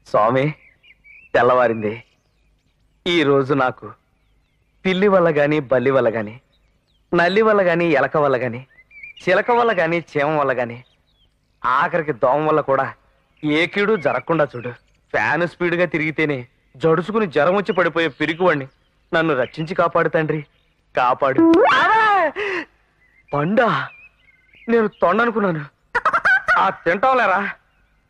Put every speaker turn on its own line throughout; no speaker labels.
స్వామి, తెల్లవారింది. ఈ రోజు నాకు పిల్లి వల్ల గాని, బల్లి వల్ల గాని, నల్లి వల్ల గాని, ఎలక వల్ల గాని, చిలక వల్ల గాని, చీమ వల్ల గాని, ఆఖరికి దోమ వల్ల కూడా ఏ కీడు జరగకుండా చూడు. ఫ్యాన్ స్పీడ్గా తిరిగితేనే జడుసుకుని జ్వరం వచ్చి పడిపోయే పిరికివాణ్ణి నన్ను రక్షించి కాపాడు తండ్రి, కాపాడు. పండా, నేను తొండనుకున్నాను. ఆ తింటావులేరా,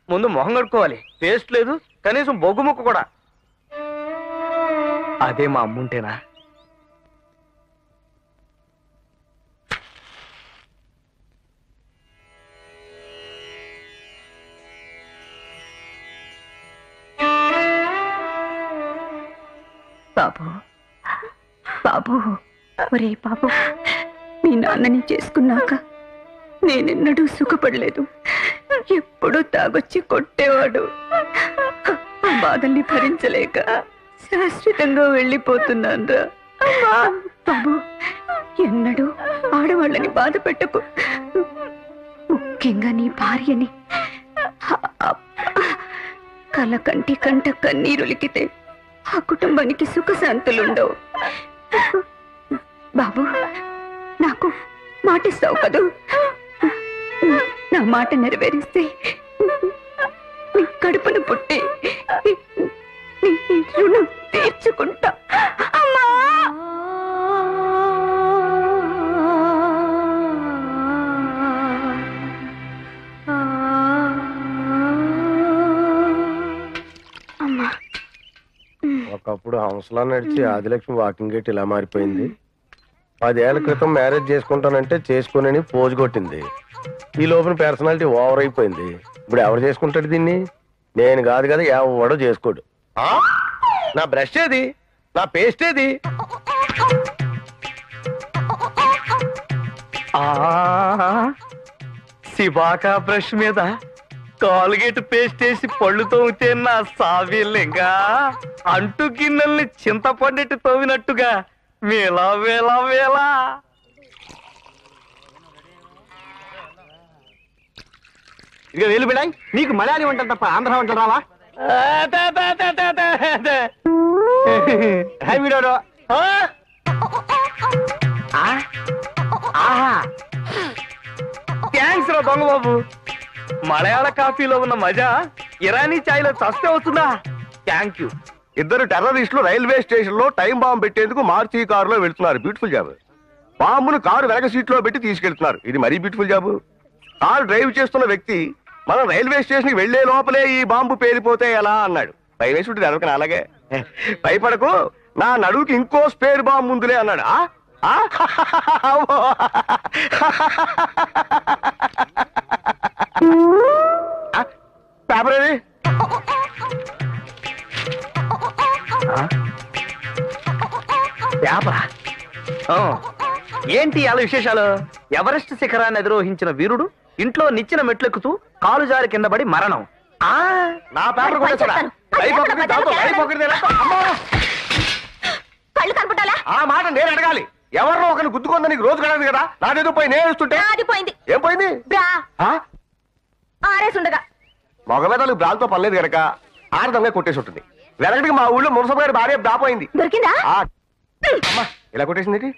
ముందు మొహం కడుక్కోవాలి. పేస్ట్ లేదు, కనీసం బొగ్గు ముక్క కూడా. అదే మా అమ్ముంటేనా?
బాబు, బాబు, ఒరే బాబు, మీ నాన్నని చేసుకున్నాక నేనెన్నడూ సుఖపడలేదు. ఎప్పుడూ తాగొచ్చి కొట్టేవాడు. ఆ బాధల్ని భరించలేక శాశ్వతంగా వెళ్ళిపోతున్నాన్రా. బాబు, ఎన్నడూ ఆడవాళ్ళని బాధ పెట్టకు, ముఖ్యంగా నీ భార్యని. కల కంటి కంట కన్నీరులికితే ఆ కుటుంబానికి సుఖశాంతులుండవు. బాబు, నాకు మాటిస్తావు కదూ? నా మాట నెరవేరిస్తే నీ కడుపును పుట్టి నీ రుణం తీర్చుకుంటా. అమ్మా, అమ్మా.
ఒకప్పుడు హంసలా నడిచి ఆదిలక్ష్మి వాకింగ్ గేట్ ఇలా మారిపోయింది. 10 ఏళ్ల క్రితం మ్యారేజ్ చేసుకుంటానంటే చేసుకుని పోజు కొట్టింది. ఈ లోపల పర్సనాలిటీ ఓవర్ అయిపోయింది. ఇప్పుడు ఎవరు చేసుకుంటాడు దీన్ని? నేను కాదు కదా, ఎవడో చేసుకోడు. నా బ్రష్ ఏది? నా పేస్ట్ ఏది?
శివాకా బ్రష్ మీద కాల్గేట్ పేస్ట్ వేసి పళ్ళు తోమితే నా సావిల్లింగా అంటు గిన్నెల్ని చింతపండెట్టి తోమినట్టుగా వేలా వేలా వేలా.
ఇక వేలు బిడాయి, నీకు మలయాళీ వంటలు తప్ప ఆంధ్ర వంటలు రావా?
థ్యాంక్స్ రా దొంగ బాబు. మలయాళ కాఫీలో ఉన్న మజా ఇరానీ ఛాయ్లో చస్తే వస్తుందా? Thank you.
ఇద్దరు టెర్రరిస్టులు రైల్వే స్టేషన్ లో టైం బాంబు పెట్టేందుకు మార్చి కారులో వెళ్తున్నారు. Beautiful job. బాంబును కారు వెనక సీట్ లో పెట్టి తీసుకెళ్తున్నారు. ఇది మరీ బ్యూటిఫుల్ జాబ్. కారు డ్రైవ్ చేస్తున్న వ్యక్తి మనం రైల్వే స్టేషన్ కి వెళ్లే లోపలే ఈ బాంబు పేలిపోతే ఎలా అన్నాడు. భయవేసి ఉంటుంది ఎవరికైనా. అలాగే భయపడకు, నా నడువుకి ఇంకో స్పేర్ బాంబు ముందులే అన్నాడు. పేపర్ ఏది?
ఏంటి అలా విశేషాలు? ఎవరెస్ట్ శిఖరాన్ని అధిరోహించిన వీరుడు ఇంట్లో నిచ్చిన మెట్లెక్కుతూ కాలు జారి కింద పడి మరణం.
నా పేపర్ ఆ మాట నేను అడగాలి. ఎవరినో ఒకరిని గుద్దుకుందా నీకు రోజు కడదు కదా? నాదేదో పోయి నేను ఇస్తుంటే ఏం పోయింది? మగ మీద బ్రాల్తో పర్లేదు కనుక ఆడదంగా కొట్టేసి ఉంటుంది. వెనకటికి మా ఊళ్ళో మునసబు గారి భార్య దాపోయింది. అమ్మా, ఇలా కొట్టేసింది.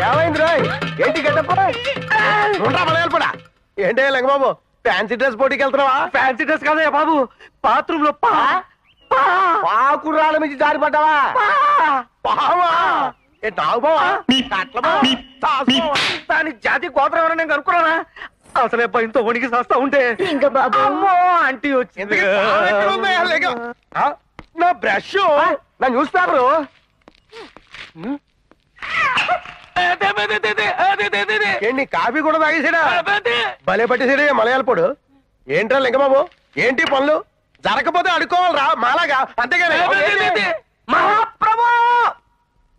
ఏమైంది రాయ్? ఏంటి గడ్డపోడా? ఏంటి లంగబాబు, ఫ్యాన్సీ డ్రెస్ పోటీకి వెళ్తున్నావా?
ఫ్యాన్సీ డ్రెస్ కాదయ్యా బాబు, బాత్రూమ్ లో
పాకురాళ్ళ నుంచి జారిపడ్డావా? పావా?
దాని జాతి గోత్రం ఎవరైనా నేను కనుక్కున్నానా? అసలే భయంతో వణికి చేస్తా ఉంటే ఆంటీ వచ్చింది.
నా బ్రష్, నా న్యూస్ పేపరు. ఏంటి కాఫీ కూడా తాగేసాడా? భలే పట్టేసాడే మలయాళ పొడు. ఏంట్రా లింగబాబు ఏంటి పనులు జరగకపోతే అడుకోవాలరా మాలాగా అంతేగాని
మహాప్రభు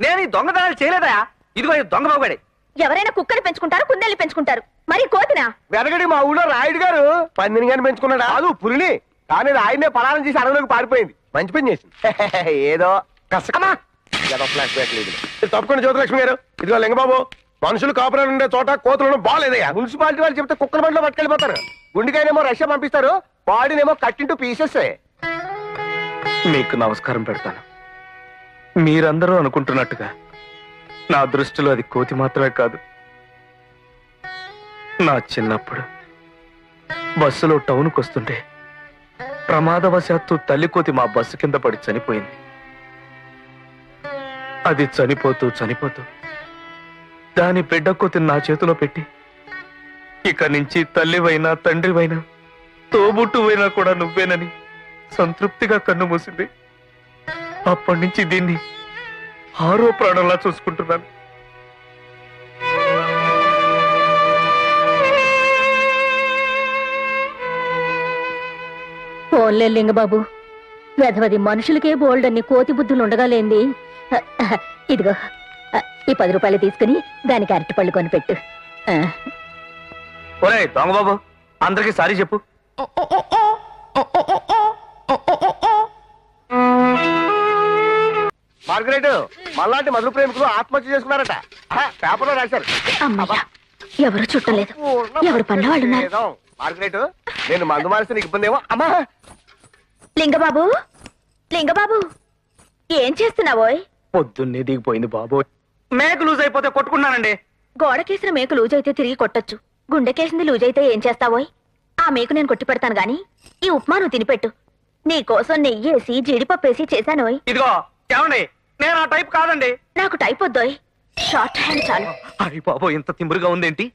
నేను ఈ దొంగతనాలు చేయలేదా? ఇదిగో ఈ దొంగ బాబుగాడే.
ఎవరైనా కుక్కని పెంచుకుంటారు, కుందేళ్ళు పెంచుకుంటారు, మరి కోతినా?
వెనకడి మా ఊళ్ళో రాయుడు గారు పందిని గాని పెంచుకున్నాడు. కాదు పులిని. కానీ ఆయనే పలారం చేసి అడవిలోకి పారిపోయింది. మంచి పని చేసింది. ఏదో కష్టమా ఫ్లాష్ బ్యాక్ లేదు. తప్పకుండా జ్యోతిలక్ష్మి గారు ఇదిగో లింగబాబు మనుషులు కాపురాలు ఉండే చోట కోతులను బాగాలేదయ్యా. మున్సిపాలిటీ వాళ్ళు చెప్తే కుక్కల బండిలో పట్టుకెళ్ళిపోతారు. గుండెకాయనేమో రష్యా పంపిస్తారు, బాడీనేమో కట్టింటూ పీసెస్.
మీకు నమస్కారం పెడతాను. మీరందరూ అనుకుంటున్నట్టుగా నా దృష్టిలో అది కోతి మాత్రమే కాదు. నా చిన్నప్పుడు బస్సులో టౌన్కి వస్తుంటే ప్రమాదవశాత్తు తల్లి కోతి మా బస్సు కింద పడి చనిపోయింది. అది చనిపోతూ చనిపోతూ దాని బిడ్డ కోతిని నా చేతిలో పెట్టి ఇక నుంచి తల్లివైనా తండ్రివైనా తోబుట్టువైనా కూడా నువ్వేనని సంతృప్తిగా కన్ను మూసింది. అప్పటి నుంచి దీన్ని ఆరో ప్రాణంలా చూసుకుంటున్నాను.
పోన్లే లింగబాబు, వెధవది మనుషులకే బోల్డన్ని కోతి బుద్ధులు ఉండగాలేంది. ఇదిగో ఈ 10 రూపాయలు తీసుకుని దానికి అరటిపళ్ళు కొనిపెట్టు.
ఒరే దొంగబాబు, అందరికీ సారీ చెప్పు.
మార్గరెట్ మళ్ళాంటి మధుర ప్రేమికులు ఆత్మహత్య చేసుకున్నారట. పేపర్లో రాశారు.
అమ్మయ్య, ఎవరు చుట్టలేదు, ఎవరు పనులు వాళ్ళు ఉన్నారు.
మార్గరెట్ నేను మందు మానేస్తే నీకు ఇబ్బంది ఏమో. అమ్మా
లింగబాబు, లింగబాబు, ఏం చేస్తున్నావోయ్?
పొద్దున్నే దిగిపోయింది బాబు. మేక లూజ్ అయిపోతే కొట్టుకున్నానండి.
గోడకేసిన మేకు లూజ్ అయితే తిరిగి కొట్టొచ్చు, గుండెకేసింది లూజ్ అయితే ఏం చేస్తావోయ్? ఆ మేకు నేను కొట్టి పెడతాను గాని ఈ ఉప్మా నువ్వు తినిపెట్టు. నీకోసం నెయ్యేసి జీడిపప్పేసి చేశానోయ్.
ఇదిగో ఏమండి, నేను ఆ టైప్ కాదండి.
నాకు టైప్ వద్దోయ్, షార్ట్ హ్యాండ్ చాలు.
అయ్యి బాబు, ఇంత తిమ్మురుగా ఉందేంటి?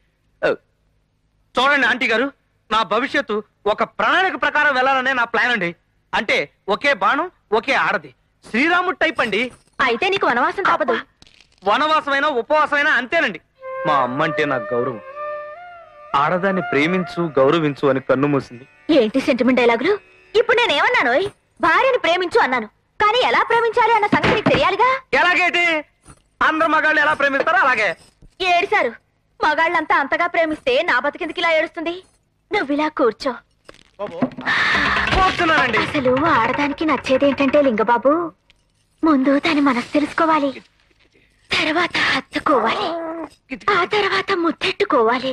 చూడండి ఆంటీ గారు, నా భవిష్యత్తు ఒక ప్రణాళిక ప్రకారం వెళ్ళాలనే నా ప్లాన్ అండి. అంటే ఒకే బాణం ఒకే ఆడది, శ్రీరాముడు టైప్ అండి.
అయితే నీకు వనవాసం తప్పదు.
వనవాసమైనా ఉపవాసమైనా అంతేనండి. మా అమ్మ అంటే నాకు గౌరవం. ఆడదాన్ని ప్రేమించు గౌరవించు అని కన్ను మూసింది.
ఏంటి సెంటిమెంట్ డైలాగులు? ఇప్పుడు నేనేమన్నానోయ్? భార్యని ప్రేమించు అన్నాను, కానీ ఎలా ప్రేమించాలి అన్న సంగతి నీకు తెలియాలిగా.
ఎలాగేటి? అందరు మగాళ్ళు ఎలా ప్రేమిస్తారో అలాగే
ఏడిశారు. మగాళ్ళంతా అంతగా ప్రేమిస్తే నా బతికెందుకు ఇలా ఏడుస్తుంది? నువ్విలా కూర్చో.
కూర్చున్నానండి.
అసలు ఆడదానికి నచ్చేదేంటంటే లింగబాబు, ముందు దాని మనసు తెలుసుకోవాలి, తర్వాత హత్తుకోవాలి, ఆ తర్వాత ముద్దెట్టుకోవాలి.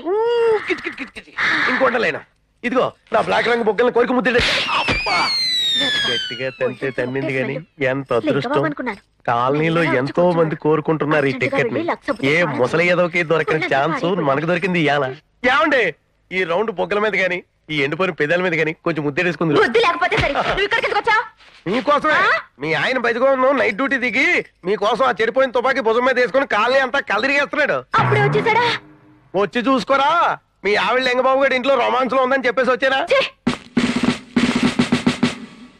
ఇంకోటలేనా ఇదిగో నా బ్లాక్ రంగు బొగ్గలను కోరిక ముద్ద గట్టిగా తంతే తన్నింది గాని ఎంత అదృష్టం.
లింగబాబు అనుకున్నాను.
కాలనీలో ఎంతో మంది కోరుకుంటున్నారు ఈ టికెట్ ని. ఏ ముసలి ఏదోకి దొరకని ఛాన్స్ మనకు దొరికింది ఇయాల. ఏమండి ఈ రౌండ్ బొగ్గల మీద గాని ఈ ఎండిపోయిన పెదాల మీద గాని కొంచెం ముద్దెడేసుకుంది.
బుద్ధి లేకపోతే సరే, నువ్వు ఇక్కడికి ఎందుకు వచ్చావు?
మీకోసమే. మీ ఆయన బయటకు నైట్ డ్యూటీ దిగి మీకోసం ఆ చెడిపోయిన తుపాకీ భుజం మీద వేసుకుని కాలనీ అంతా కలరిగేస్తున్నాడు.
అప్పుడే వచ్చేసాడా?
వచ్చి చూసుకోరా, మీ ఆవిడ లింగబాబు గారి ఇంట్లో రొమాన్స్ లో ఉందని చెప్పేసి వచ్చానా?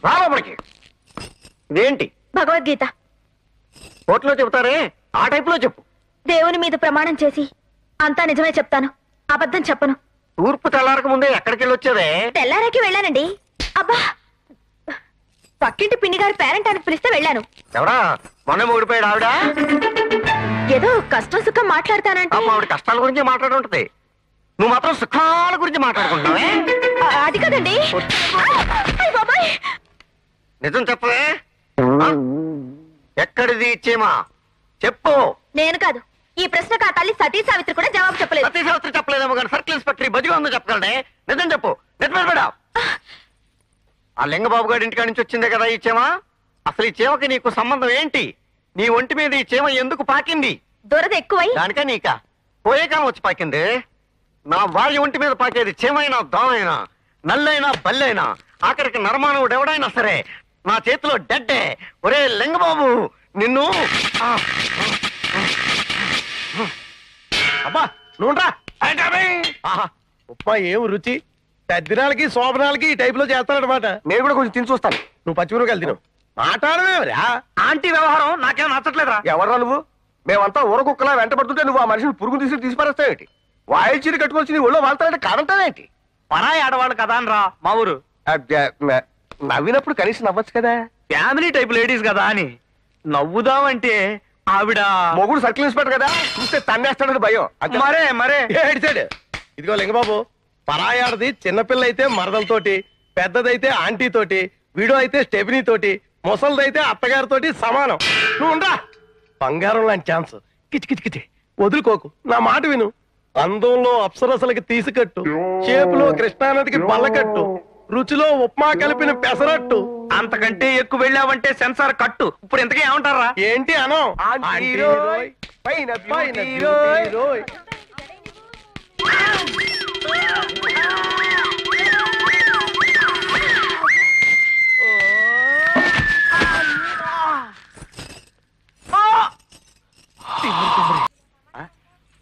రాబడికి ఇదేంటి
భగవద్గీత
కోర్టులో చెబుతారే ఆ టైప్ లో చెప్పు.
దేవుని మీద ప్రమాణం చేసి అంతా నిజమే చెప్తాను, అబద్ధం చెప్పను.
తూర్పు తెల్లారక ముందే ఎక్కడికి వెళ్ళి వచ్చేదే?
తెల్లారకి వెళ్ళానండి. అబ్బా, పక్కింటి పిన్ని గారు పేరెంట్ అని పిలిస్తే వెళ్ళాను.
ఎవరా మొన్న ఊడిపోయాడు ఆవిడ?
ఏదో కష్టం సుఖం మాట్లాడతానంటే.
ఆవిడ కష్టాల గురించి మాట్లాడుంటది, నువ్వు మాత్రం సుఖాల గురించి మాట్లాడుకుంటున్నావే.
అది కదండి. అయ్ బాబాయ్,
నిజం చెప్పవే. ఎక్కడిది ఇచ్చేమా చెప్పు.
నేను కాదు, ఈ ప్రశ్నకు ఆ తల్లి సతీ సావిత్రి కూడా జవాబు చెప్పలేదు.
సతీ సావిత్రి చెప్పలేదేమో కానీ సర్కిల్ ఇన్స్పెక్టర్ బజిగా ఉందో చెప్పగలనే. నిజం చెప్పు, నెట్మేడ. ఆ లింగబాబు గారి ఇంటికాడి నుంచి వచ్చిందే కదా ఈ చీమ. అసలు ఈ చీమకి నీకు సంబంధం ఏంటి? నీ ఒంటి మీద ఈ చీమ ఎందుకు పాకింది?
దురద ఎక్కువై.
దానికా నీకా? పోయే కాలం వచ్చి పాకింది. నా భార్య ఒంటి మీద పాకేది చీమైనా దోమైనా నల్లైనా బల్లైనా ఆఖరికి నరమానవుడు ఎవడైనా సరే నా చేతిలో డెడ్డే. ఒరే లింగబాబు నిన్ను. అబ్బా నువ్వురా. ఉప్మా ఏం రుచి. తద్దినాలకి శోభనాలకి ఈ టైప్ లో చేస్తానమాట. నేను కూడా కొంచెం తిని చూస్తాను. నువ్వు పచ్చిమిరపకాయలు తిను. మాట్లాడమేరా
ఆంటీ వ్యవహారం నాకేం నచ్చట్లేదురా.
ఎవర్రా నువ్వు? మేమంతా ఊర కుక్కలా వెంట పడుతుంటే నువ్వు ఆ మనిషిని పురుగు తీసి పారేస్తావేంటి? వాయిల్ చీర కట్టుకొచ్చి నీ ఒళ్ళో వాళ్తానంటే కాదంటావేంటి?
పరాయి ఆడవాళ్ళు కదా అని రా మా ఊరు.
నవ్వినప్పుడు కనీసం నవ్వచ్చు కదా.
ఫ్యామిలీ టైప్ లేడీస్ కదా అని నవ్వుదామంటే ఆవిడ
మొగుడు సర్కిల్ ఇన్స్పెక్టర్ కదా, చూస్తే తన్నేస్తాడని భయం.
మరే
ఏడిచాడు. ఇదిగో లింగబాబు, పరాయాడది చిన్నపిల్ల అయితే మరదలతోటి, పెద్దదైతే ఆంటీ తోటి, వీడో అయితే స్టెబినీ తోటి, ముసలిదైతే అత్తగారితోటి సమానం. నువ్వు ఉండా. బంగారం లాంటి ఛాన్స్. కిచి కిచి కిచి వదులుకోకు, నా మాట విను. అందంలో అప్సరసలకి తీసికట్టు, చేపులో కృష్ణానదికి బల్లకట్టు, రుచిలో ఉప్మా కలిపిన పెసరట్టు.
అంతకంటే ఎక్కువ వెళ్ళావంటే సెన్సార్ కట్టు. ఇప్పుడు ఇంతకీ ఏమంటారా?
ఏంటి అనం?
ఆంటీ రోయ్, పైన బ్యూటీ రోయ్.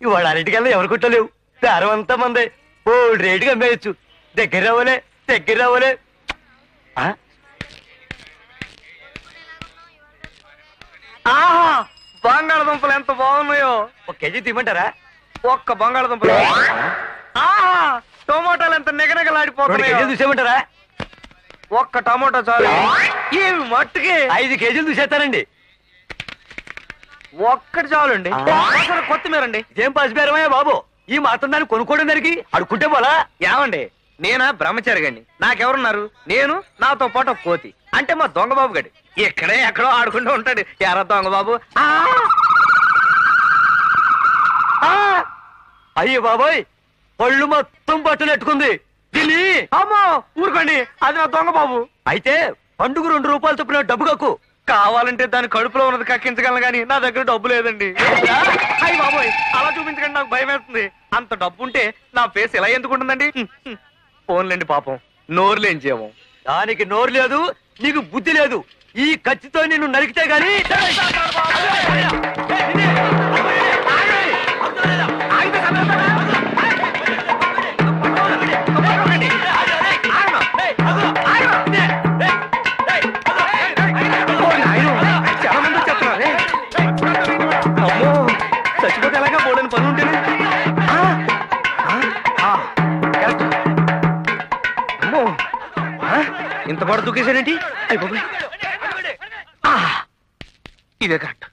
ఇవాళ అన్నిటికల్లా ఎవరు కుట్టలేవు. దారం అంతా మందే. ఓ రేటుగా అమ్మేయచ్చు. దగ్గర రావలే.
ఆహా, బంగాళదుంపలు ఎంత బాగున్నాయో.
1 కేజీ తీయమంటారా?
ఒక్క బంగాళదుంపలు. ఆహా, టొమాటోలు ఎంత
2
నిగనగలాడిపోతున్నాయో.
కేజీలు చూసేయమంటారా?
ఒక్క టమాటో చాలు. ఈ మట్టుకి
5 కేజీలు చూసేస్తానండి.
ఒక్కటి చాలండి. అసలు కొత్తిమీర అండి.
ఇదేం పసిపేరమయ్యా బాబు, ఈ మాత్రం దాన్ని కొనుక్కోవడం దానికి అడుక్కుంటే పోలా?
ఏమండి, నేనా బ్రహ్మచారిగండి. నాకెవరున్నారు? నేను, నాతో పాటు ఒక కోతి. అంటే మా దొంగ బాబు గడి ఇక్కడే ఎక్కడో ఆడుకుంటూ ఉంటాడు. ఎరా దొంగ బాబు.
అయ్యో బాబోయ్, పళ్ళు మొత్తం పట్టునెట్టుకుంది. దీన్ని
అమ్మో ఊరుకోండి, అది నా దొంగ బాబు.
అయితే పండుగ 2 రూపాయలు చొప్పున డబ్బు కక్కు.
కావాలంటే దాని కడుపులో ఉన్నది కక్కించగలను కానీ నా దగ్గర డబ్బు లేదండి. అయ్యి బాబోయ్, అలా చూపించకండి, నాకు భయం వేస్తుంది. అంత డబ్బు ఉంటే నా ఫేస్ ఎలా ఎందుకుంటుందండి? ఫోన్లేండి పాపం, నోరులేం చేయము.
దానికి నోరు లేదు, నీకు బుద్ధి లేదు. ఈ కత్తితో నిన్ను నరికితే గాని
చచ్చిపోతే ఎలాగా పోలేని పని ఉంటేనే. అమ్మో, ఇంత పాటు దూకేశానేంటి? అయిపోయి ఇదే కరెక్ట్.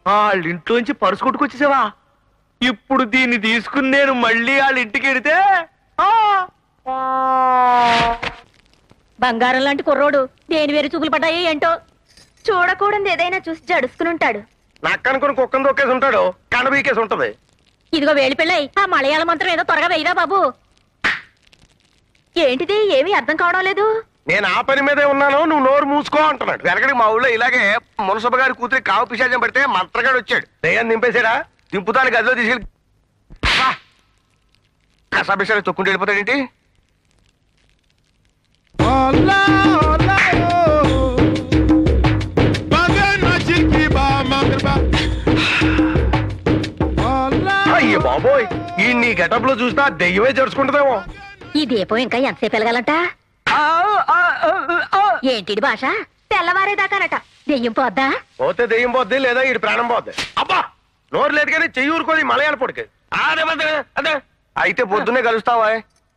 వాళ్ళ ఇంట్లోంచి పరుసు కొట్టుకొచ్చేసావా? ఇప్పుడు దీన్ని తీసుకుని నేను మళ్ళీ వాళ్ళ ఇంటికి వెడితే
బంగారం లాంటి కుర్రోడు దేని వేరు చూపులు పడ్డాయి ఏంటో.
చూడకూడదు ఏదైనా చూసి జడుసుకుని ఉంటాడు.
నక్కనుకుని కుక్కను దొక్కేసి ఉంటాడు, కనబీకేసి ఉంటది.
ఇదిగో వేడి పిల్లై, ఆ మలయాళ మంత్రం ఏదో త్వరగా వెయ్యరా బాబు.
ఏంటిది? ఏమీ అర్థం కావడం లేదు.
నేను ఆ పని మీదే ఉన్నాను, నువ్వు నోరు మూసుకో అంటున్నాడు. వెనకడికి మా ఊళ్ళో ఇలాగే మునసభ గారి కూతురి కావు పిశాచం పడితే మంత్రగాడు వచ్చాడు. దయ్యాన్ని దింపేశాడా? దింపుతాను గదిలో తీసుకెళ్ళి కసాపిషాలు తొక్కుంటూ వెళ్ళిపోతాడేంటి? అయ్యో బాబోయ్, ఈ నీ గెటప్ లో చూసినా దెయ్యమే జరుచుకుంటుందేమో.
ఈ దీపం ఇంకా ఎంతసేపు వెలగాలంట? ఏంటి భాష?
తెల్లవారేదాకానట.
దెయ్యం పోద్దా?
పోతే దెయ్యం పోద్ది, లేదా ఈ ప్రాణం పోద్ది. అబ్బా, నోరు లేదు కానీ చెయ్యి ఊరుకోది మలయాళ పొడికి. అదే అయితే పొద్దున్నే కలుస్తావా?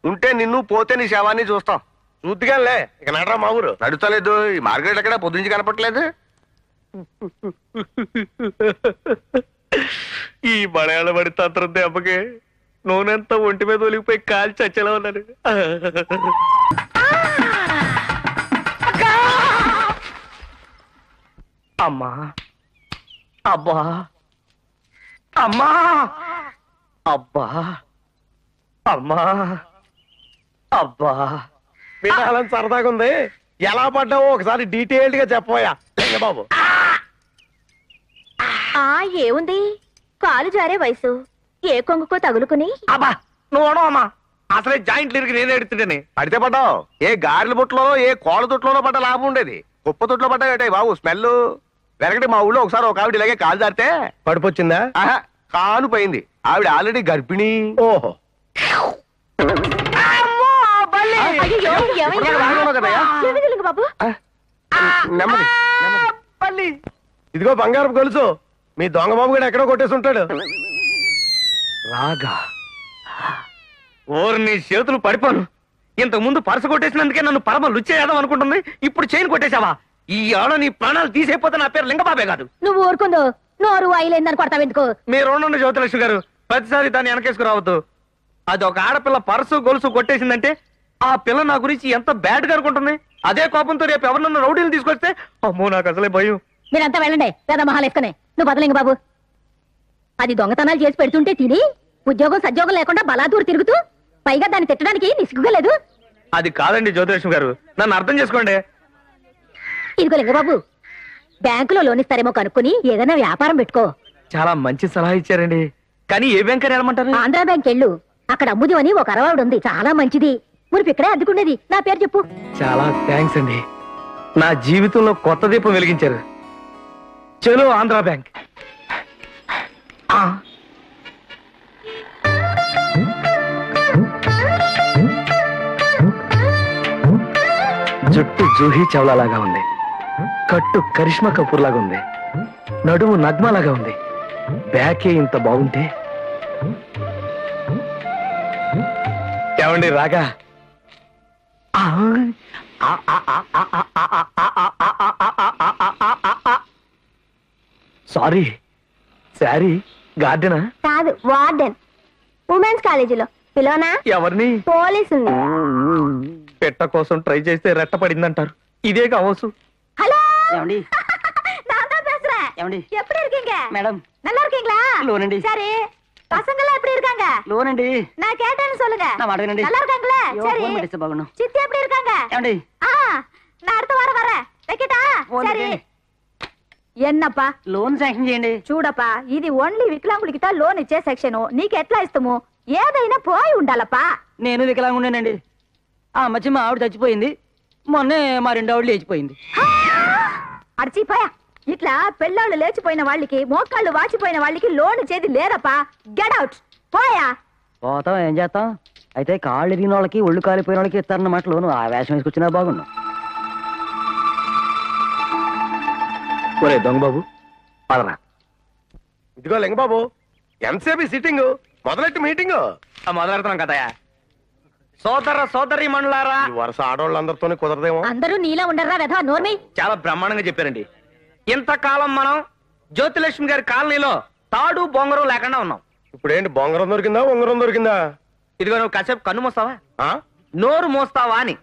ఉంటే నిన్ను, పోతే నీ శవాన్ని చూస్తాం. చూద్దిగానే ఇక నడరా మా ఊరు. నడుతలేదు, ఈ మార్కెట్ ఎక్కడ పొద్దుంచి కనపట్లేదు.
ఈ మలయాళ పడి తంత్రం దెబ్బకి నూనెంతా ఒంటి మీద ఒలిగిపోయి కాల్చి చచ్చేలా ఉన్నాను. అమ్మా, అబ్బా, అమ్మా, అబ్బా, అమ్మా, అబ్బా.
వినాలని సరదాగా ఉంది. ఎలా పడ్డావో ఒకసారి డీటెయిల్డ్ గా చెప్పబోయా బాబు.
ఆ ఏముంది, కాలు జారే వయసు, ఏ కొంగుకో తగులుకుని.
అబ్బా నువ్వు అమ్మా, అసలే జాయింట్లు ఇరిగి నేను ఎడుతుంటేనే.
పడితే పడ్డావు. ఏ గారెల బుట్టలోనో ఏ కోళ్ళ తొట్టులోనో పడ్డ లాభం ఉండేది. కుప్ప తొట్లో పడ్డాయి బాబు. స్మెల్ వెనకటి మా ఊళ్ళో ఒకసారి ఒక ఆవిడ ఇలాగే కాలు జారితే
పడిపోచ్చిందా?
ఆహా, కాలు పోయింది. ఆవిడ ఆల్రెడీ గర్భిణీ.
ఓహో,
అయ్యయ్యో, ఏమైంది?
రాగలవు కదయ్యా?
ఏమి తెలియదు బాబు.
నెమ్మది
పల్లి
ఇదిగో బంగారం గొలుసు. మీ దొంగ బాబు కూడా ఎక్కడో కొట్టేసి ఉంటాడు.
రాగా ఓరు నీ చేతులు పడిపోను. ఇంతకు ముందు పరస కొట్టేసినందుకే నన్ను పరమ లుచ్చేయాదం అనుకుంటుంది. ఇప్పుడు చైన్ కొట్టేశావా? ఈ ఆడ నీ ప్రాణాలు తీసేపోతే నా పేరు లింగబాబే కాదు.
నువ్వు ఊరుకుందో నోరు అయిలేందని కొడతావు ఎందుకు?
మీరు ఉండండి జ్యోతిలక్ష్మి గారు, ప్రతిసారి దాన్ని వెనకేసుకురావద్దు. అది ఒక ఆడపిల్ల పరసు గొలుసు కొట్టేసిందంటే ఆ పిల్ల నా గురించి ఎంత బ్యాడ్ గా అనుకుంటుంది. అదే కోపంతో రేపు ఎవరినన్నా రౌడీలు తీసుకొస్తే అమ్మో నాకు అసలే భయం.
మీరంతా వెళ్ళండి, పెద్ద మహాలు వేసుకునే. నువ్వు బదలింగ బాబు. అది దొంగతనాలు చేసి పెడుతుంటే తిని ఉద్యోగం సద్యోగం లేకుండా బలాదూరు తిరుగుతూ పైగా దాన్ని తిట్టడానికి నిసుగుగా లేదు.
అది కాదండి జ్యోతిలక్ష్మి గారు, నన్ను అర్థం చేసుకోండి.
ఇదిగో లింగబాబు, బ్యాంకులో లోన్ ఇస్తారేమో కనుక్కుని ఏదైనా వ్యాపారం పెట్టుకో.
చాలా మంచి సలహా ఇచ్చారండి. కానీ ఏ బ్యాంక్ అని వెళ్ళమంటారు?
ఆంధ్రా బ్యాంక్ వెళ్ళు. అక్కడ అమ్ముది అని ఒక అరవాడు ఉంది, చాలా మంచిది. మురిపి ఇక్కడే అద్దుకునేది. నా పేరు చెప్పు.
చాలా థ్యాంక్స్ అండి, నా జీవితంలో కొత్త దీపం వెలిగించారు. చలో ఆంధ్రా బ్యాంక్. జుట్టు జూహీ చౌలాలాగా ఉంది, కట్టు కరిష్మా కపూర్ లాగా ఉంది, నడుము నగ్మాలాగా ఉంది. బ్యాకే ఇంత బాగుంటే ఏమండి రాగా? Sorry, sorry. గార్డెనా?
కాదు, వార్డెన్. ఉమెన్స్ కాలేజీలో పిలోనా?
ఎవరిని?
పోలీసుల్ని.
పెట్ట కోసం ట్రై చేస్తే రెట్ట పడిందంటారు. ఇదే కావచ్చు.
హలో,
ఏమండి?
நான் தான் பேசுறேன்.
ఏమండి?
எப்படி இருக்கீங்க?
మేడం,
நல்லா இருக்கீங்களா?
లోనండి.
சரி, பசங்கெல்லாம் எப்படி இருக்காங்க?
లోనండి.
நான் கேட்டேன்னு சொல்லுங்க.
నా మాట వినండి.
நல்லா இருக்காங்களா?
అయ్యో,
சரி.
ఫోన్ పెట్టేస్తే బాగుండు.
சித்தி எப்படி இருக்காங்க?
ఏమండి?
ஆ, நான் அடுத்த வாரம் வரேன். வைக்கட்டா?
ఫోన్
சரி.
పెట్టండి.
ఎన్నప్పా
లోన్ శాంక్షన్ చేయండి.
చూడప్పా, ఇది ఓన్లీ వికలాంగులకి లోన్ ఇచ్చే సెక్షన్. నీకు ఎట్లా ఇస్తాము? ఏదైనా పోయి ఉండాలప్పా.
నేను వికలాంగుండేనండి. ఆ మధ్య మా ఆవిడ చచ్చిపోయింది. మొన్నే మా రెండో ఆవిడ లేచిపోయింది.
అడిచిపోయా. ఇట్లా పెళ్ళాళ్ళు లేచిపోయిన వాళ్ళకి, మోకాళ్ళు వాచిపోయిన వాళ్ళకి లోన్ ఇచ్చేది లేదప్పా. గెట్ అవుట్, పోయా.
పోతాం, ఏం చేస్తాం. అయితే కాళ్ళు ఎరిగిన వాళ్ళకి ఒళ్ళు కాలిపోయిన వాళ్ళకి ఇస్తారన్నమాట లోను. ఆ వేషం వేసుకొచ్చినా బాగుండు.
ఒరే దొంగ బాబు, పదరా.
ఇదిగో లింగబాబు, ఎంతసేపు సిట్టింగ్? మొదలెట్టి మీటింగ్.
మొదలెడతాం కదయా. సోదర సోదరి మండలారా,
ఈ వరుస ఆడవాళ్ళందరితోనే కుదరదేమో.
అందరూ నీలా ఉండర్రా వెధవ నోర్మి.
చాలా బ్రహ్మాండంగా చెప్పారండి. ఇంతకాలం మనం జ్యోతిలక్ష్మి గారి కాలనీలో తాడు బొంగరం లేకుండా ఉన్నాం.
ఇప్పుడు ఏంటి, బొంగరం దొరికిందా ఉంగరం దొరికిందా?
ఇదిగో నువ్వు కాసేపు కన్ను మోస్తావా,
ఆ?
నోరు మోస్తావా అని.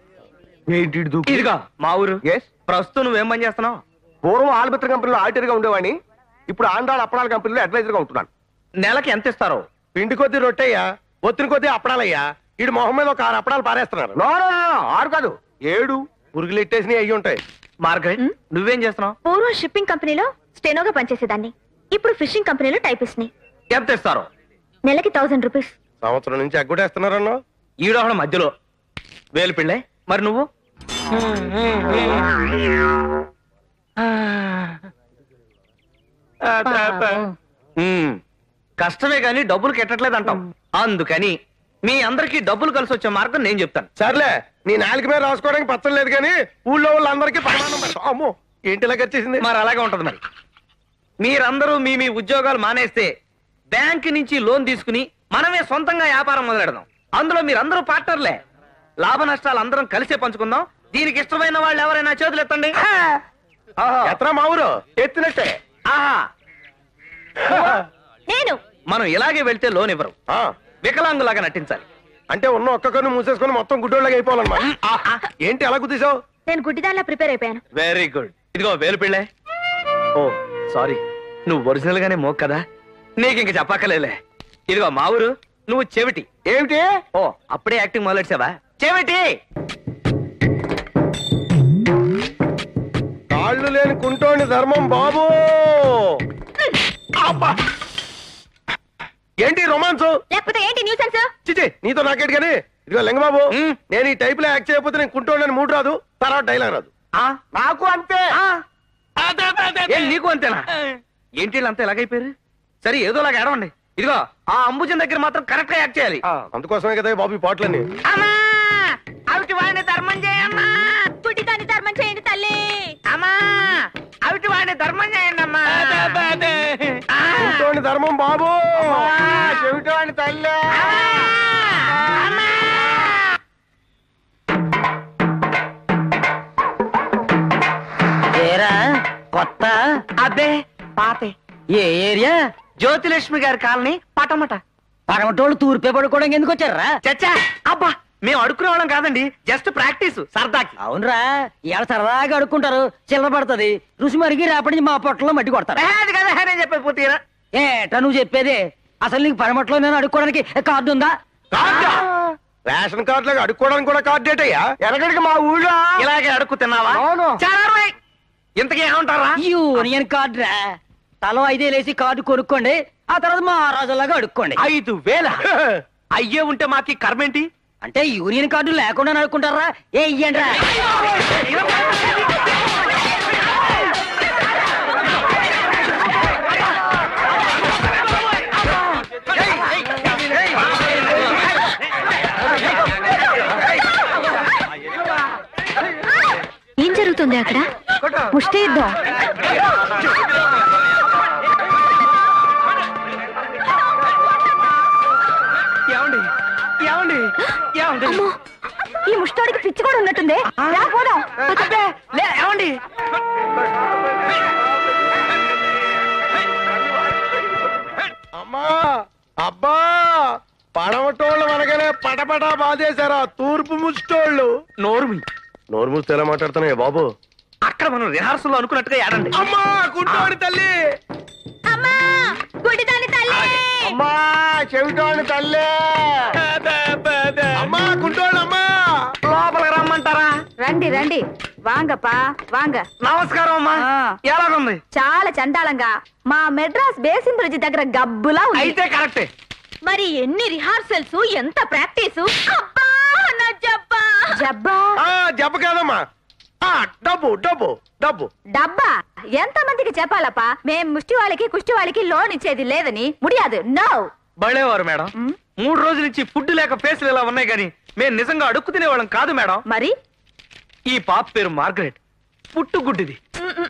ఏంటి ఇటు దూకు?
ఇదిగో మా ఊరు.
Yes?
ప్రస్తుతం నువ్వేం పని చేస్తున్నావు?
పూర్వం ఆల్బిత్ర కంపెనీలో ఆడిటర్ గా ఉండేవాడిని. ఇప్పుడు ఆంధ్రాల అప్పడాల కంపెనీలో అడ్వైజర్ గా ఉంటున్నాను.
నెలకి ఎంత ఇస్తారో?
పిండి కొద్దీ రొట్టెయ్యా, ఒత్తిడి కొద్దీ అప్పడాలయ్యా. ఈడు మొహం మీద ఒక 6 అప్పడాలు పారేస్తున్నారు.
నో, నో, నో, నో, 6 కాదు 7.
పురుగులు ఎట్టేసినవి అయ్యి ఉంటాయి.
మార్గరెట్, నువ్వేం చేస్తున్నావు?
పూర్వం షిప్పింగ్ కంపెనీలో స్టెనోగా పనిచేసేదాన్ని. ఇప్పుడు ఫిషింగ్ కంపెనీలో టైపిస్ట్ ని.
ఎంత ఇస్తారో?
నెలకి 1000 రూపీస్.
సంవత్సరం నుంచి ఎగ్గొట్టేస్తున్నారన్నా.
ఈడోహడ మధ్యలో వేలు పిళ్ళే. మరి నువ్వు? కష్టమే గాని డబ్బులు కెట్టట్లేదు అంటాం. అందుకని మీ అందరికి డబ్బులు కలిసి వచ్చే మార్గం నేను చెప్తాను.
సర్లే, నీ నాలుక మీద రాసుకోవడానికి పచ్చం లేదు కానీ ఊళ్ళో వాళ్ళందరికీ ప్రమాణం పెడతాం. అమ్మో, ఏంటి ఇలా వచ్చేసింది?
మరి అలాగే ఉంటది. మరి మీరందరూ మీ మీ ఉద్యోగాలు మానేస్తే బ్యాంక్ నుంచి లోన్ తీసుకుని మనమే సొంతంగా వ్యాపారం మొదలెడదాం. అందులో మీరందరూ పార్ట్నర్లే. లాభ నష్టాలు అందరం కలిసే పంచుకుందాం. దీనికి ఇష్టమైన వాళ్ళు ఎవరైనా చేతులు ఎత్తండి. ఆహా.
ఎత్రా మా ఊరు ఎత్తినట్టే.
ఆహా.
నేను
మనం ఇలాగే వెళ్తే లోన్ ఇవ్వరు.
ఆ,
వికలాంగులాగా నటించాలి.
అంటే ఉన్న ఒక్క కన్ను మూసేసుకొని మొత్తం గుడ్డోళ్ళగా అయిపోవాలన్నమాట. ఏంటి అలా కుదిసావు?
నేను గుడ్డిదానిలా ప్రిపేర్ అయిపోయాను.
Very good. ఇదిగో వేలు పిళ్ళే. ఓ సారీ, నువ్వు ఒరిజినల్ గానే మోక్ కదా, నీకు ఇంక చెప్పక్కలేలే. ఇదిగో మా ఊరు, నువ్వు చెవిటి.
ఏమిటి?
ఓ అప్పుడే యాక్టింగ్ మొదలెట్టావా? చెవిటి.
కాళ్ళు లేని కుంటోని ధర్మం బాబు. అబ్బా! ఏంటి రొమాన్స్?
లేకపోతే ఏంటి న్యూసెన్స్?
చిచి, నీతో నాకేటి కానీ. ఇదిగో లింగబాబు,
ఉమ్.
నేను ఈ టైప్ లో యాక్ట్ చేయకపోతే నేను కుంటోని మూడు రాదు, తర్వాత డైలాగ్ రాదు.
నాకు అంతే.
ఏం నీకు అంతేనా? ఏంటి వీళ్ళంతా ఎలాగైపోయారు? సరే ఏదోలాగా ఏడవండి. ఇదిగో ఆ అంబుజన్ దగ్గర మాత్రం కరెక్ట్ గా యాక్ట్ చేయాలి.
అందుకోసమే కదా బాబు ఈ పాటలన్నీ.
అమ్మా అవిటి వాడిని ధర్మం చేయమ్మా. పుట్టిదాన్ని ధర్మం చేయండి తల్లి. అమ్మా అవిటి వాడిని ధర్మం చేయండి అమ్మా.
కుంటోని ధర్మం బాబు.
చెవిటోని తల్లి.
ఏరా కొత్త?
అబ్బే పాతే.
ఏ ఏరియా?
జ్యోతిలక్ష్మి గారి కాలనీ పటమట.
పడమటోళ్ళు తూర్పే పడుకోవడానికి ఎందుకు వచ్చారా?
చచ్చా అబ్బా, మేము అడుక్కునే వాళ్ళం కాదండి, జస్ట్ ప్రాక్టీస్ సరదాకి.
అవునరా, ఇవాళ సరదాగా అడుక్కుంటారు, చిల్లర పడుతుంది, రుచి మరిగి రేపటి నుంచి మా పొట్టలో మట్టి కొడతారు.
అది కదా నేను చెప్పేది పూర్తిగా.
ఏటా నువ్వు చెప్పేది? అసలు నీకు పడమట్లో నేను అడుక్కోవడానికి కార్డు ఉందా?
కార్డా? రేషన్ కార్డు లాగా అడుక్కోవడానికి కూడా కార్డు డేటయ్యా?
ఎనకడికి మా ఊళ్ళో
ఇలాగే అడుక్కు తిన్నావా?
అవును.
చాలా ఇంతకీ ఏమంటారా?
యూనియన్ కార్డు రా. తలో 5,000 వేసి కార్డు కొనుక్కోండి, ఆ తర్వాత మా రాజులాగా అడుక్కోండి.
5,000 అయ్యే ఉంటే మాకి కర్మేంటి?
అంటే యూనియన్ కార్డు లేకుండా అడుక్కుంటారా? ఏ ఇయ్యండి రా.
ఏం జరుగుతుంది అక్కడ? ముష్టి యుద్ధం.
ఏమండి ఏమండి ఏమండి?
అమ్మో, ఈ ముష్టాడికి పిచ్చి కూడా ఉన్నట్టుంది. రా పోదాం.
అబ్బే, లే, ఏమండి?
అమ్మా అబ్బా, పడమటోళ్ళు అనగానే పటపటా బాధేశారా తూర్పు ముష్టోళ్ళు.
నోరుమి.
నోరు మూస్తే ఎలా మాట్లాడుతున్నాయా బాబు?
అక్కడ మనం రిహార్సల్ అనుకున్నట్టుగా ఏడండి.
అమ్మా కుంటోడి తల్లి.
అమ్మా గుడిదాని తల్లి.
అమ్మా చెవిటోని తల్లి.
అమ్మా కుంటోళ్ళు అమ్మా.
లోపలికి రమ్మంటారా?
రండి రండి, వాంగపా వాంగ.
నమస్కారం అమ్మా. ఎలాగుంది?
చాలా చండాలంగా మా మెడ్రాస్ బేసిన్ బ్రిడ్జ్ దగ్గర గబ్బులా ఉంది.
అయితే కరెక్టే.
మరి ఎన్ని రిహార్సల్స్, ఎంత ప్రాక్టీసు. అబ్బా నా జబ్బా. జబ్బా
జబ్బ కాదమ్మా, డబ్బు డబ్బు డబ్బు.
డబ్బా ఎంత మందికి చెప్పాలప్పా? మేం ముష్టి వాళ్ళకి కుష్టి వాళ్ళకి లోన్ ఇచ్చేది లేదని. ముడియాదు. నో.
బళేవారు మేడం. 3 రోజుల నుంచి ఫుడ్ లేక ఫేసులు ఇలా ఉన్నాయి కానీ మేము నిజంగా అడుక్కు తినేవాళ్ళం కాదు మేడం.
మరి
ఈ పాప పేరు మార్గరెట్, పుట్టు గుడ్డిది.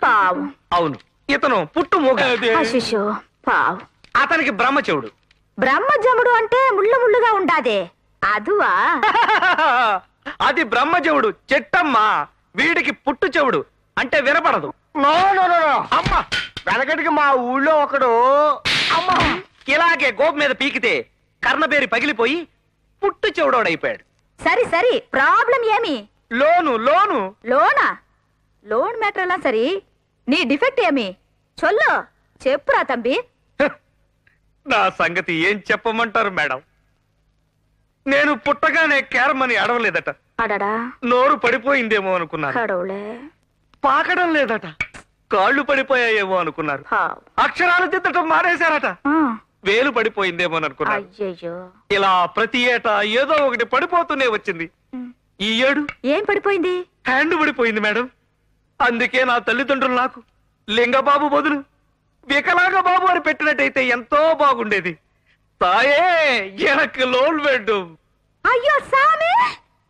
పావు.
అవును, ఇతను పుట్టు మూగ.
అశిషో పావు.
అతనికి బ్రహ్మ చెవుడు.
బ్రహ్మజముడు అంటే ముళ్ళు ముళ్ళుగా ఉండాదే, అదువా?
అది బ్రహ్మ చెవుడు చెట్టమ్మా. వీడికి పుట్టు చెవుడు అంటే వినపడదు.
No no no no.
అమ్మా
వెనకటికి మా ఊళ్ళో ఒకడు
అమ్మా ఇలాగే గోపు మీద పీకితే కర్ణబేరి పగిలిపోయి పుట్టు చెవుడోడైపోయాడు.
సరి సరి, ప్రాబ్లం ఏమి?
లోను లోను.
లోనా? లోన్ మ్యాటర్ ఎలా సరి? నీ డిఫెక్ట్ ఏమి? చొల్లు చెప్పురా తంబి.
నా సంగతి ఏం చెప్పమంటారు మేడం? నేను పుట్టగానే క్యారమని అడవలేదట.
అడడా
నోరు పడిపోయిందేమో అనుకున్నాను.
కడవులే.
పాకడం లేదట. కాళ్ళు పడిపోయాయేమో అనుకున్నారు.
పావు.
అక్షరాలు దిద్దటం మానేశారట. వేలు పడిపోయిందేమో అనుకున్నారు.
అయ్యయ్యో.
ఇలా ప్రతి ఏటా ఏదో ఒకటి పడిపోతూనే వచ్చింది. ఈ ఏడు
ఏం పడిపోయింది?
హ్యాండ్ పడిపోయింది మేడం. అందుకే నా తల్లిదండ్రులు నాకు లింగబాబు బదులు వికలాంగ బాబు అని పెట్టినట్టయితే ఎంతో బాగుండేది. తాయే ఎనకు లోన్ వెడ్డు.
అయ్యో సామి,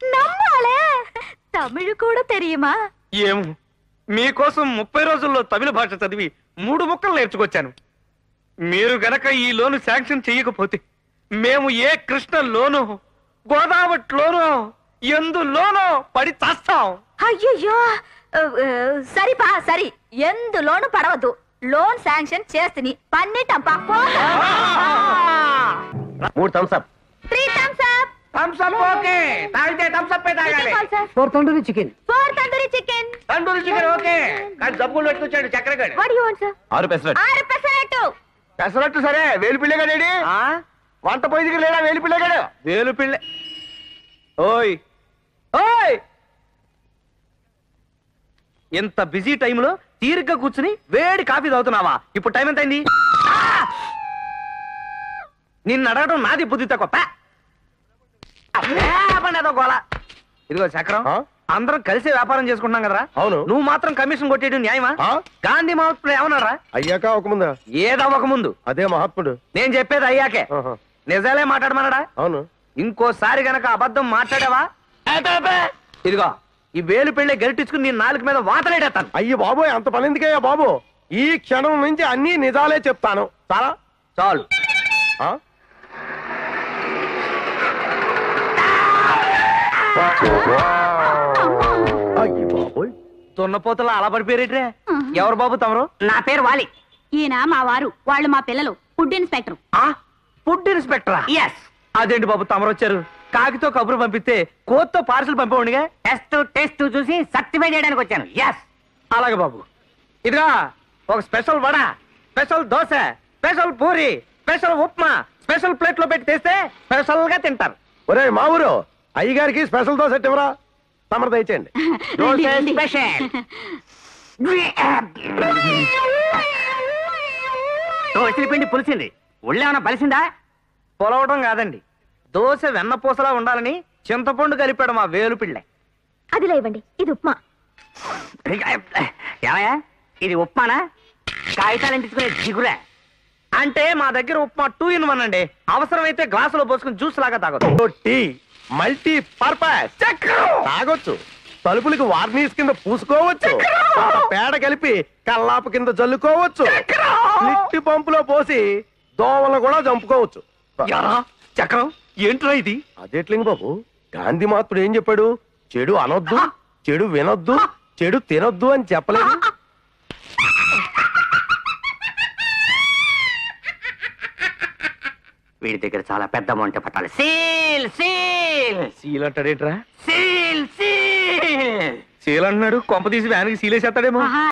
నమ్మాలే. తమిళ్ కూడా తెలియమా?
ఏమో, మీకోసం 30 రోజుల్లో తమిళ భాష చదివి 3 ముక్కలు నేర్చుకొచ్చాను. మీరు గనక ఈ లోను శాంక్షన్ చెయ్యకపోతే మేము ఏ కృష్ణ లోనో గోదావరిలోనో ఎందులోనో పడి చేస్తాం.
అయ్యయ్యో, సరిపా సరి, ఎందులోను పడవద్దు. లోన్ శాంక్షన్ చేస్తుని పన్నిటంపా.
3 thumbs up.
3 thumbs up.
Thums Up okay, తాగితే థమ్స్ అప్ తాగాలి.
Four tandoori chicken.
Chicken.
Tandoori chicken okay, కానీ జబ్బులు పెట్టుకొచ్చాడు చక్కెరగాడు.
What you want sir?
6 pesarattu.
Pesarattu సరే, వేలు పిల్లగాడేడి వంట పోయి దగ్గర లేడా వేలు పిల్లగాడు?
వేలు పిల్ల. ఓయ్ ఓయ్, ఇంత బిజీ టైంలో తీరిగ్గా కూర్చుని వేడి కాఫీ తాగుతున్నావా? ఇప్పుడు టైం ఎంత అయింది? నిన్ను అడగడం నాది బుద్ధి తక్కువ. గోళ. ఇదిగో చక్రం,
ఆ?
అందరం కలిసి వ్యాపారం చేసుకుంటున్నాం కదరా.
అవును.
నువ్వు మాత్రం కమిషన్ కొట్టేయడం న్యాయమా?
ఆ?
గాంధీ మహాత్ముడు ఏమన్నారా?
అయ్యాక ఒక ముందా?
ఏదవ్వక ముందు.
అదే మహాత్ముడు.
నేను చెప్పేది అయ్యాకే.
ఆహా.
నిజాలే మాట్లాడమన్నాడా?
అవును.
ఇంకోసారి గనక అబద్ధం మాట్లాడావా, ఇదిగో ఈ వేలు పెళ్ళే గరిటించుకుని నీ నాలుగు మీద వాతలేడేస్తాను.
అయ్యి బాబోయ్, అంత పని ఎందుకయ్యా బాబు? ఈ క్షణం నుంచి అన్ని నిజాలే చెప్తాను. చాలా
చాలు.
ఆ? అయ్యి బాబోయ్,
దున్నపోతలో అలా పడిపోయారేట్రే. ఎవరు బాబు తమరు?
నా పేరు వాలి. ఈయన మా వారు, వాళ్ళు మా పిల్లలు. Food inspector.
ఆ ఫుడ్ ఇన్స్పెక్టరా?
ఎస్.
అదేంటి బాబు తమరు వచ్చారు? కాకితో కబురు పంపిస్తే కోత్తో పార్సల్ పంపేవాడిగా.
టెస్ట్ చూసి సర్టిఫై చేయడానికి వచ్చాను. ఎస్.
అలాగే బాబు. ఇదిగా ఒక special vada, special dosa, special puri, special upma special plate లో పెట్టి తెస్తే స్పెషల్ గా తింటారు.
ఒరే మా ఊరు అయ్యగారికి స్పెషల్ దోశ ఇవ్వరా? తమరు దయచేయండి.
స్పెషల్. దోశల పిండి పులిసింది. ఒళ్ళేమన్నా బలిసిందా?
పొలవడం కాదండి, దోశ వెన్నపూసలా ఉండాలని చింతపండు కలిపాడు మా వేలు పిళ్ళ.
అదిలా ఇవ్వండి, ఇది ఉప్మా.
ఏమయ్యా, ఇది ఉప్మానా? కాగితాలు అంటించుకునే జిగురా?
అంటే మా దగ్గర ఉప్మా 2 in 1 అండి. అవసరమైతే గ్లాసులో పోసుకుని జ్యూస్ లాగా తాగొచ్చు.
టీ మల్టీ పర్పస్ తాగొచ్చు. తలుపులకి వార్నిష్ కింద పూసుకోవచ్చు. పేడ కలిపి కల్లాపు కింద జల్లుకోవచ్చు. లిట్టి పంపులో పోసి దోమలను కూడా చంపుకోవచ్చు.
యారా చక్రం, ఏంట్రా ఇది?
అదేట్లింగ బాబు, గాంధీ మహాత్ముడు ఏం చెప్పాడు? చెడు అనొద్దు, చెడు వినొద్దు, చెడు తినొద్దు అని చెప్పలేదు.
వీడి దగ్గర చాలా పెద్ద అమౌంట్ పట్టాలి. సీల్ సీల్
సీల్ అంటాడేట్రా?
Seal seal.
సీల్ అంటున్నాడు, కొంప తీసి వ్యాన్కి సీలేసేస్తాడేమో.